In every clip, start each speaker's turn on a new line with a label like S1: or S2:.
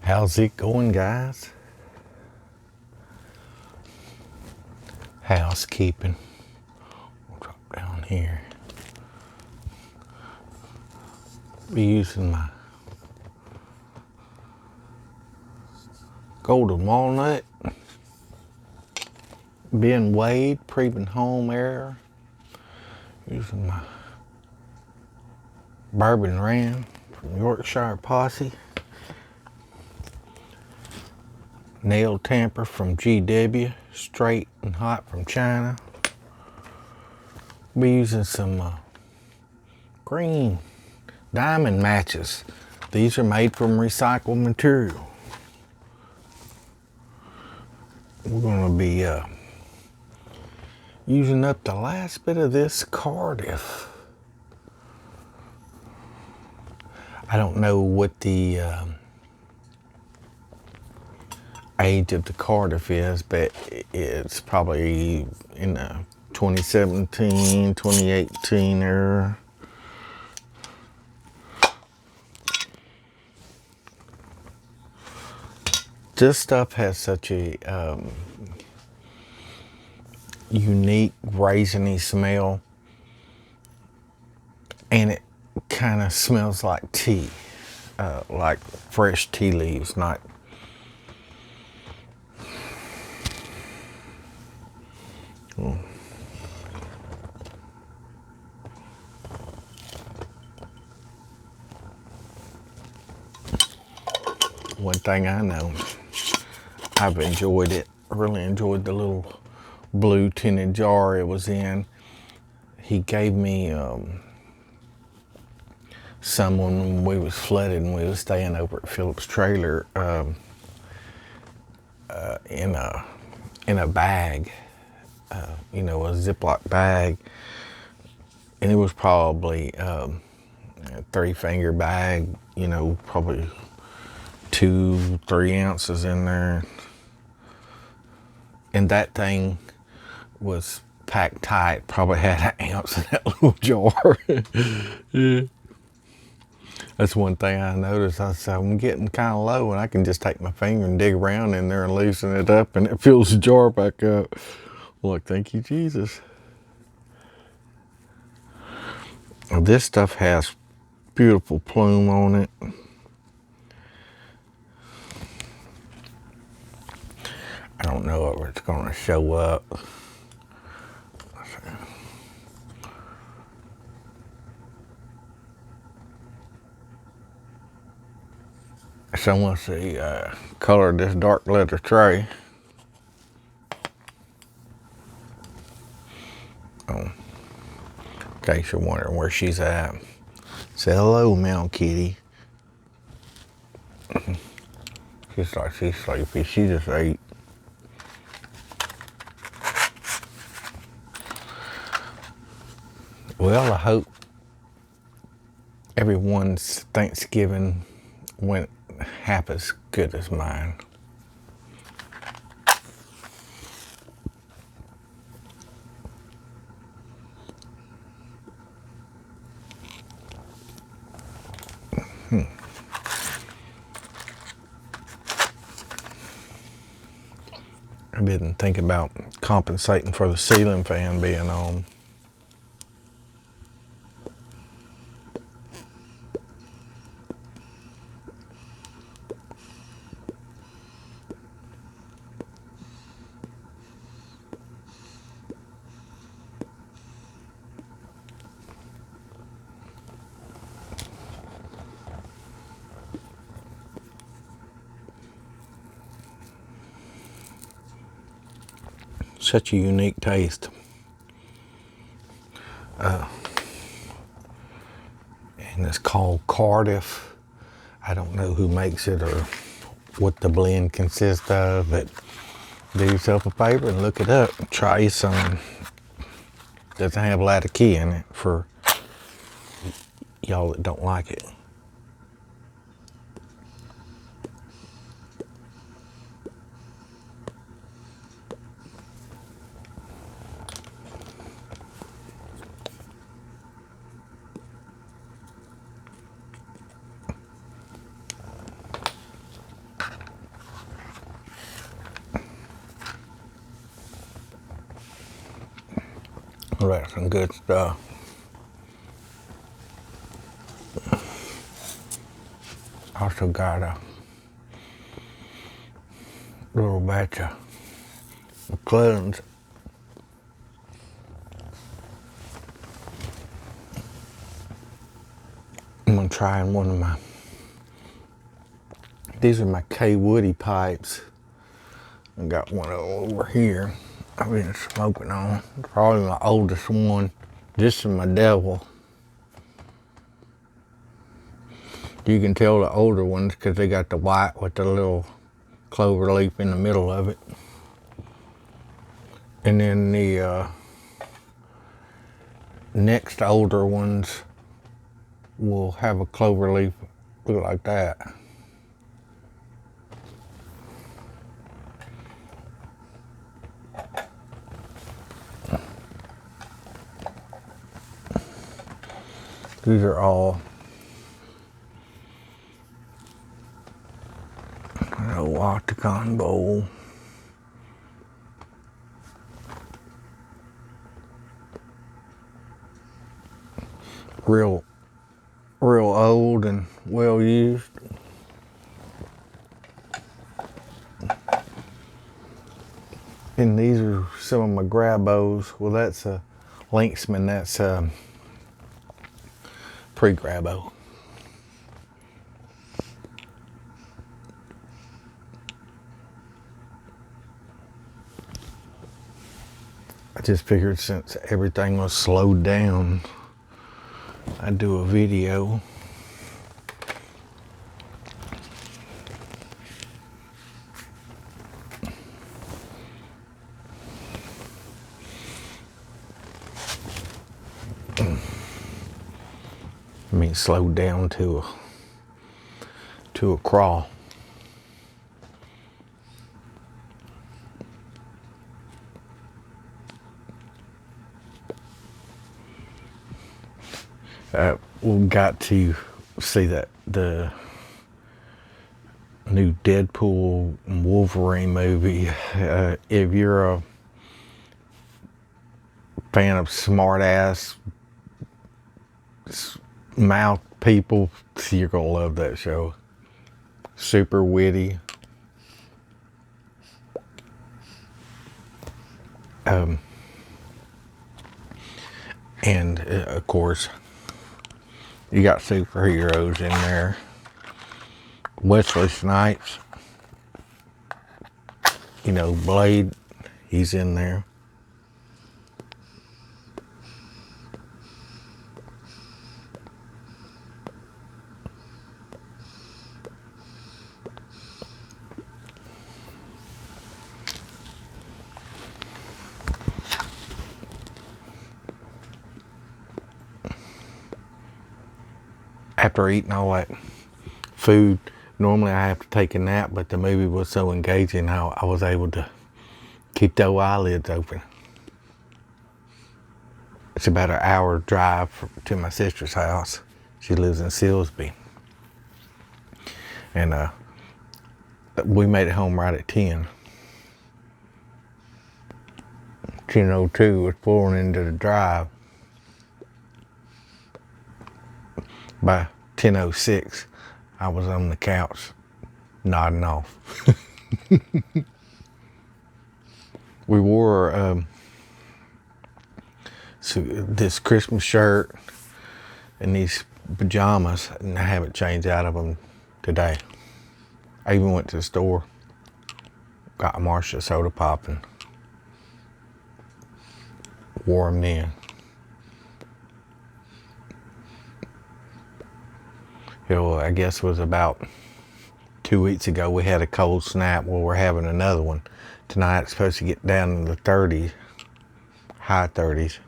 S1: How's it going, guys? Housekeeping. We'll drop down here. Be using my golden walnut, Ben Wade Premium Home Air, using my Bourbon Ram from Yorkshire Posse, nail tamper from GW, straight and hot from China. Be using some green diamond matches. These are made from recycled material. We're going to be using up the last bit of this Cardiff. I don't know what the age of the Cardiff is, but it's probably in the 2017, 2018 era. This stuff has such a unique raisiny smell, and it kind of smells like tea, like fresh tea leaves, not one thing I know. I've enjoyed it. I really enjoyed the little blue tinted jar it was in. He gave me some when we was flooded and we was staying over at Philip's trailer in a bag, a Ziploc bag, and it was probably a 3-finger bag, probably 2-3 ounces in there. And that thing was packed tight, probably had an ounce in that little jar. Yeah. That's one thing I noticed. I said, I'm getting kind of low and I can just take my finger and dig around in there and loosen it up and it fills the jar back up. Look, thank you, Jesus. This stuff has beautiful plume on it. I don't know if it's going to show up. Someone see color this dark leather tray. Oh, in case you're wondering where she's at. Say hello, Meow Kitty. She's like she's sleepy. She just ate. Well, I hope everyone's Thanksgiving went half as good as mine. I didn't think about compensating for the ceiling fan being on. Such a unique taste. And it's called Cardiff. I don't know who makes it or what the blend consists of, but do yourself a favor and look it up. Try some. Doesn't have a lot of key in it for y'all that don't like it. Well, that's some good stuff. Also got a little batch of McClellan's. I'm gonna try one of my, these are my K Woody pipes. I got one of them over here I've been smoking on. Probably my oldest one. This is my Devil. You can tell the older ones because they got the white with the little clover leaf in the middle of it. And then the next older ones will have a clover leaf look like that. These are all a Waticon bowl. Real old and well used. And these are some of my Grabos. Well, that's a Lynxman. That's a pre-Grabo. I just figured since everything was slowed down, I'd do a video. I mean, slowed down to a crawl. We got to see that the new Deadpool and Wolverine movie. If you're a fan of smart ass mouth people, you're gonna love that show. Super witty. And of course, you got superheroes in there. Wesley Snipes, you know, Blade, he's in there. After eating all that food, normally I have to take a nap, but the movie was so engaging I was able to keep those eyelids open. It's about an hour drive to my sister's house. She lives in Silsbee. And we made it home right at 10. 10:02 was pulling into the drive. By 10:06, I was on the couch nodding off. We wore this Christmas shirt and these pajamas, and I haven't changed out of them today. I even went to the store, got a Marcia soda pop and wore them then. You know, I guess it was about 2 weeks ago we had a cold snap. Well, we're having another one. Tonight it's supposed to get down in the 30s, high 30s.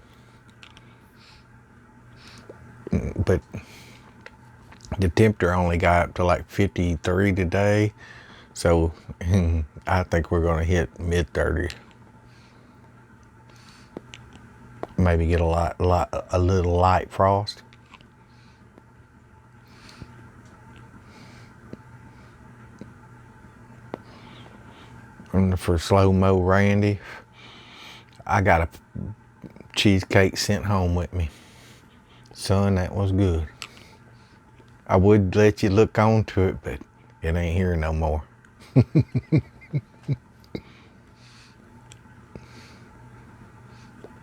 S1: But the temperature only got up to like 53 today. So I think we're gonna hit mid 30s. Maybe get a little light frost. And for Slow Mo Randy, I got a cheesecake sent home with me. Son, that was good. I would let you look on to it, but it ain't here no more.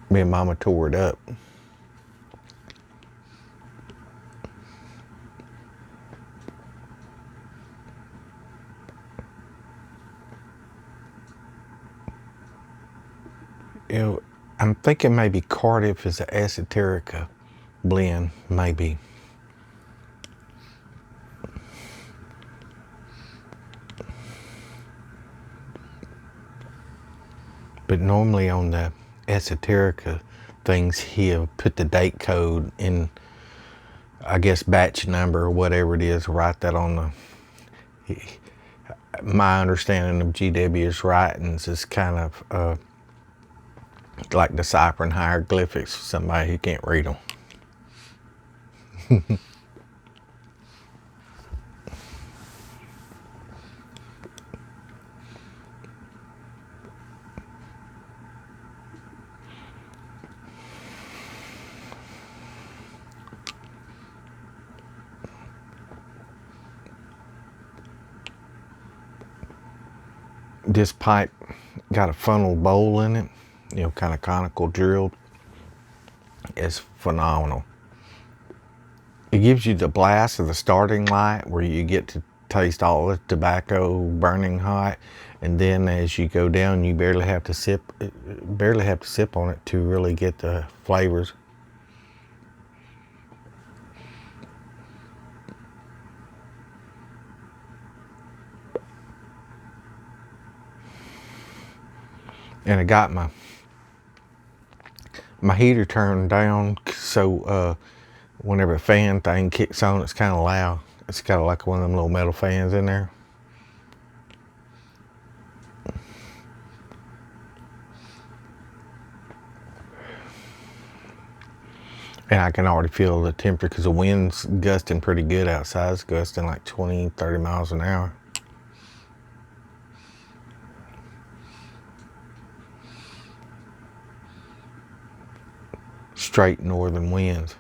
S1: Me and Mama tore it up. You know, I'm thinking maybe Cardiff is an esoterica blend, maybe. But normally on the esoterica things, he'll put the date code in, I guess, batch number or whatever it is, write that on the. My understanding of GW's writings is kind of like deciphering hieroglyphics for somebody who can't read them. This pipe got a funnel bowl in it, you know, kind of conical drilled. It's phenomenal. It gives you the blast of the starting light where you get to taste all the tobacco burning hot, and then as you go down, you barely have to sip on it to really get the flavors. And I got my heater turned down, so whenever the fan thing kicks on, it's kind of loud. It's got like one of them little metal fans in there. And I can already feel the temperature because the wind's gusting pretty good outside. It's gusting like 20, 30 miles an hour. Straight northern winds.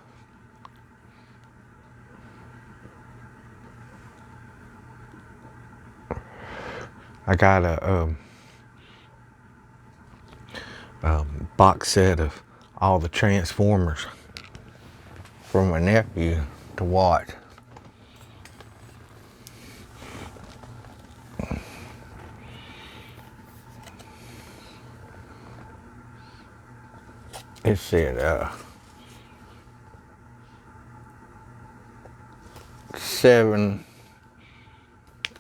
S1: I got a box set of all the Transformers for my nephew to watch. It said 7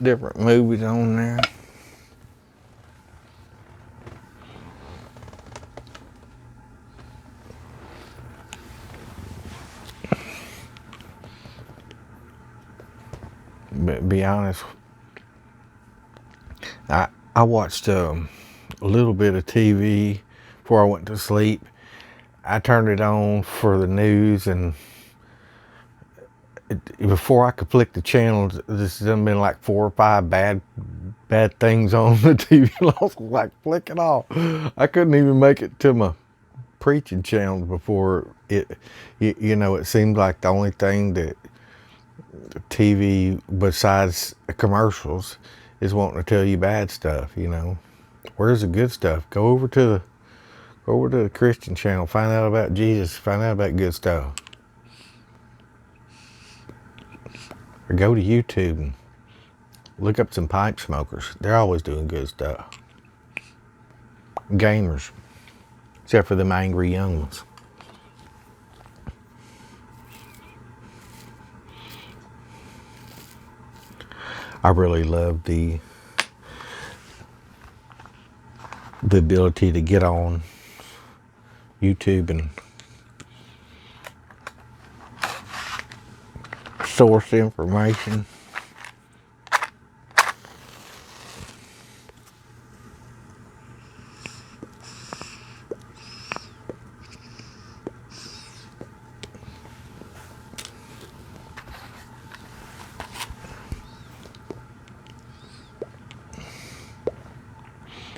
S1: different movies on there. But be honest, I watched a little bit of TV before I went to sleep. I turned it on for the news, and before I could flick the channels, this has been like 4 or 5 bad things on the TV. I was like, flick it off. I couldn't even make it to my preaching channel before it. You know, it seemed like the only thing that TV besides commercials is wanting to tell you bad stuff. You know, where's the good stuff? Go over to the Christian channel, find out about Jesus, find out about good stuff. Or go to YouTube and look up some pipe smokers. They're always doing good stuff. Gamers, except for them angry young ones. I really love the ability to get on YouTube and source information.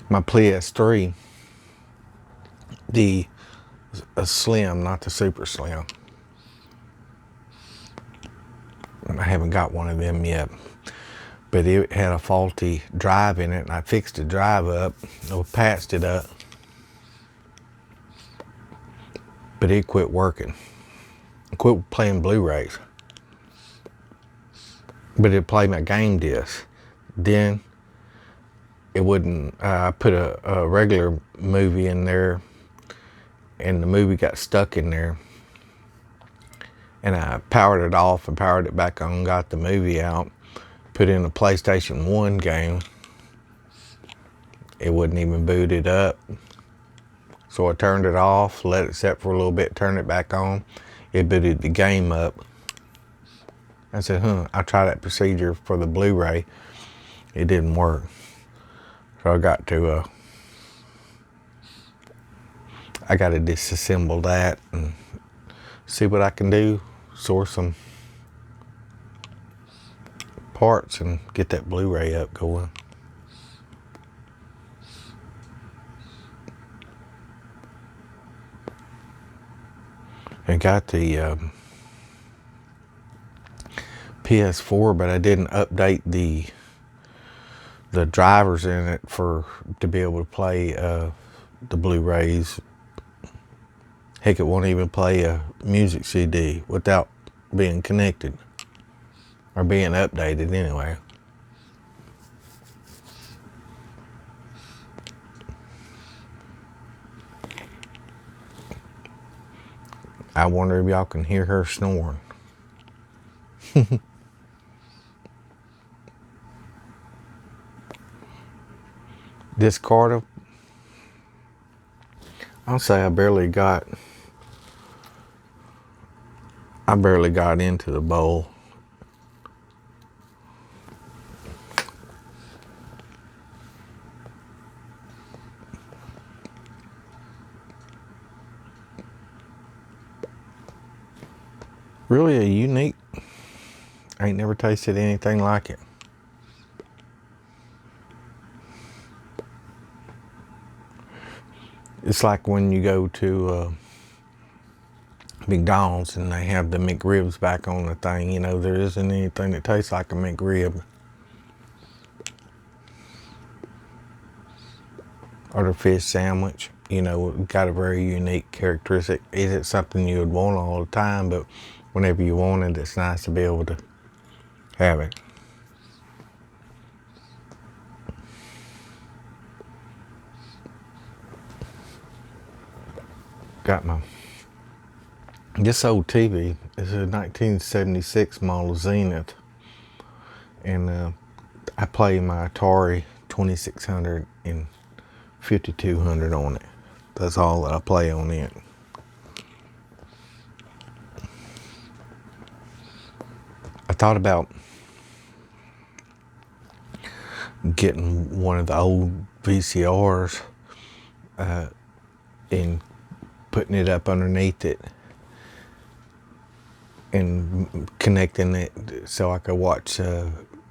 S1: My PS3, the a slim, not the super slim. I haven't got one of them yet. But it had a faulty drive in it, and I fixed the drive up, or patched it up. But it quit working. I quit playing Blu-rays. But it played my game disc. Then it wouldn't, I put a regular movie in there, and the movie got stuck in there. And I powered it off and powered it back on, got the movie out, put in a PlayStation 1 game. It wouldn't even boot it up. So I turned it off, let it set for a little bit, turned it back on. It booted the game up. I said, I'll try that procedure for the Blu-ray. It didn't work. So I got to disassemble that and see what I can do. Source some parts and get that Blu-ray up going. I got the PS4, but I didn't update the drivers in it to be able to play the Blu-rays. Heck, it won't even play a music CD without being connected or being updated anyway. I wonder if y'all can hear her snoring. This Carter, I'll say I barely got into the bowl. Really a unique, I ain't never tasted anything like it. It's like when you go to McDonald's and they have the McRibs back on the thing. You know, there isn't anything that tastes like a McRib. Or the fish sandwich, you know, got a very unique characteristic. Isn't something you would want all the time, but whenever you want it, it's nice to be able to have it. Got this old TV is a 1976 model Zenith, and I play my Atari 2600 and 5200 on it. That's all that I play on it. I thought about getting one of the old VCRs and putting it up underneath it and connecting it so I could watch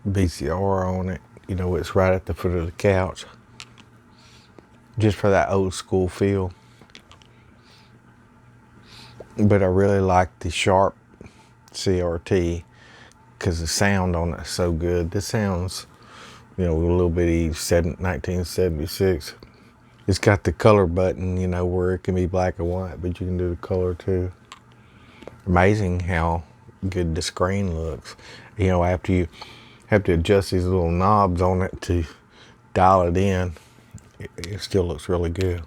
S1: VCR on it. You know, it's right at the foot of the couch. Just for that old school feel. But I really like the Sharp CRT because the sound on it is so good. This sounds, you know, a little bitty 1976. It's got the color button, you know, where it can be black and white, but you can do the color too. Amazing how good the screen looks. You know, after you have to adjust these little knobs on it to dial it in, it still looks really good.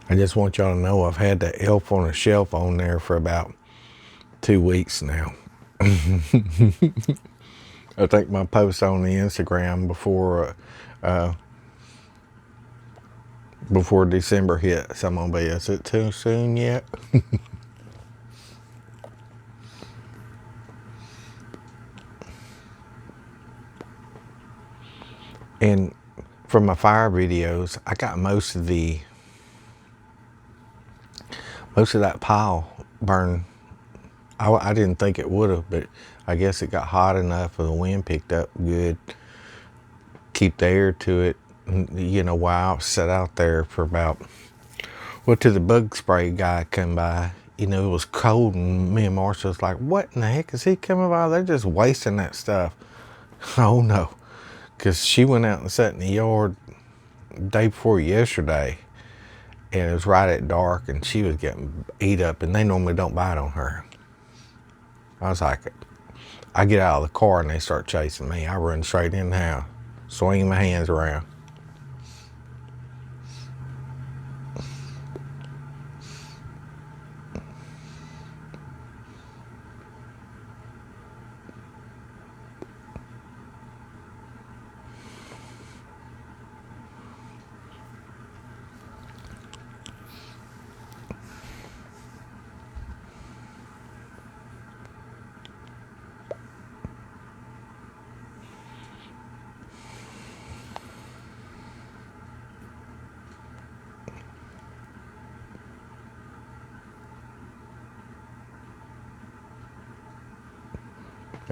S1: I just want y'all to know I've had that Elf on a Shelf on there for about 2 weeks now. I think my post on the Instagram before December hit, so I'm gonna be, is it too soon yet? And from my fire videos, I got most of that pile burned. I didn't think it would have, but I guess it got hot enough and the wind picked up good. Keep the air to it, you know, while I sat out there for about, well, till the bug spray guy come by. You know, it was cold and me and Marsha was like, what in the heck is he coming by? They're just wasting that stuff. Oh no, because she went out and sat in the yard day before yesterday, and it was right at dark, and she was getting eat up, and they normally don't bite on her. I was like, I get out of the car and they start chasing me. I run straight in the house, swinging my hands around.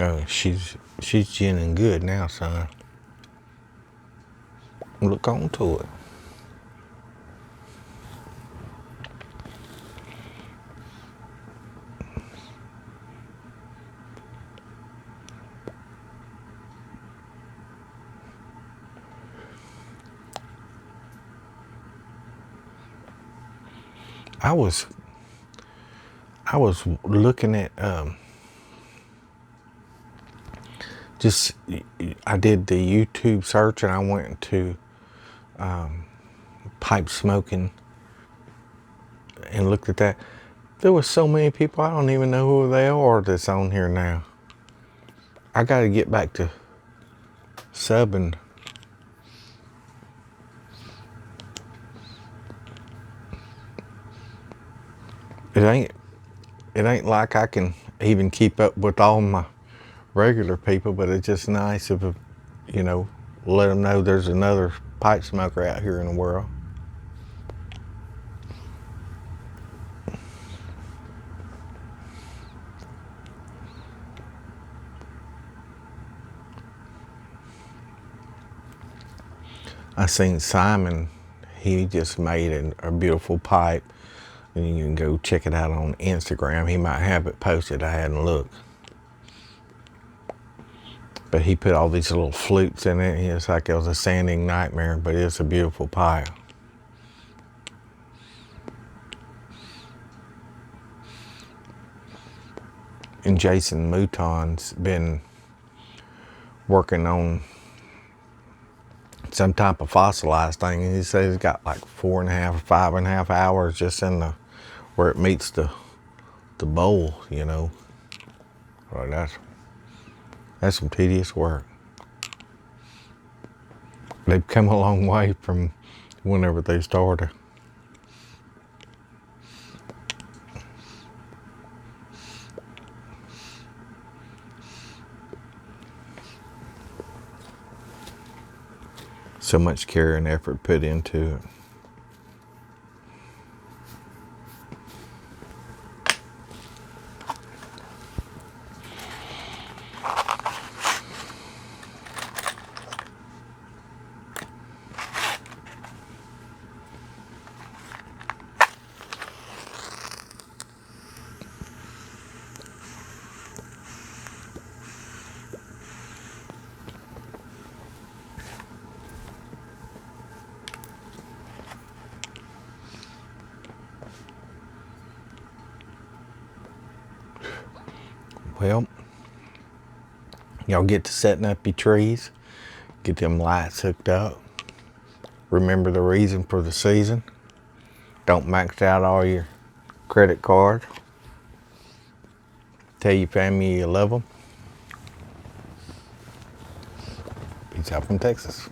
S1: Oh, she's ginning good now, son. Look on to it. I was looking at just, I did the YouTube search and I went to pipe smoking and looked at that. There was so many people, I don't even know who they are that's on here now. I got to get back to subbing. It ain't like I can even keep up with all my regular people, but it's just nice if, you know, let them know there's another pipe smoker out here in the world. I seen Simon, he just made a beautiful pipe, and you can go check it out on Instagram. He might have it posted, I hadn't looked. But he put all these little flutes in it. It's like it was a sanding nightmare, but it's a beautiful pipe. And Jason Mouton's been working on some type of fossilized thing, and he says he's got like 4.5 or 5.5 hours just in the where it meets the bowl, you know. Well, that's some tedious work. They've come a long way from whenever they started. So much care and effort put into it. Well, y'all get to setting up your trees, get them lights hooked up. Remember the reason for the season. Don't max out all your credit cards. Tell your family you love them. Peace out from Texas.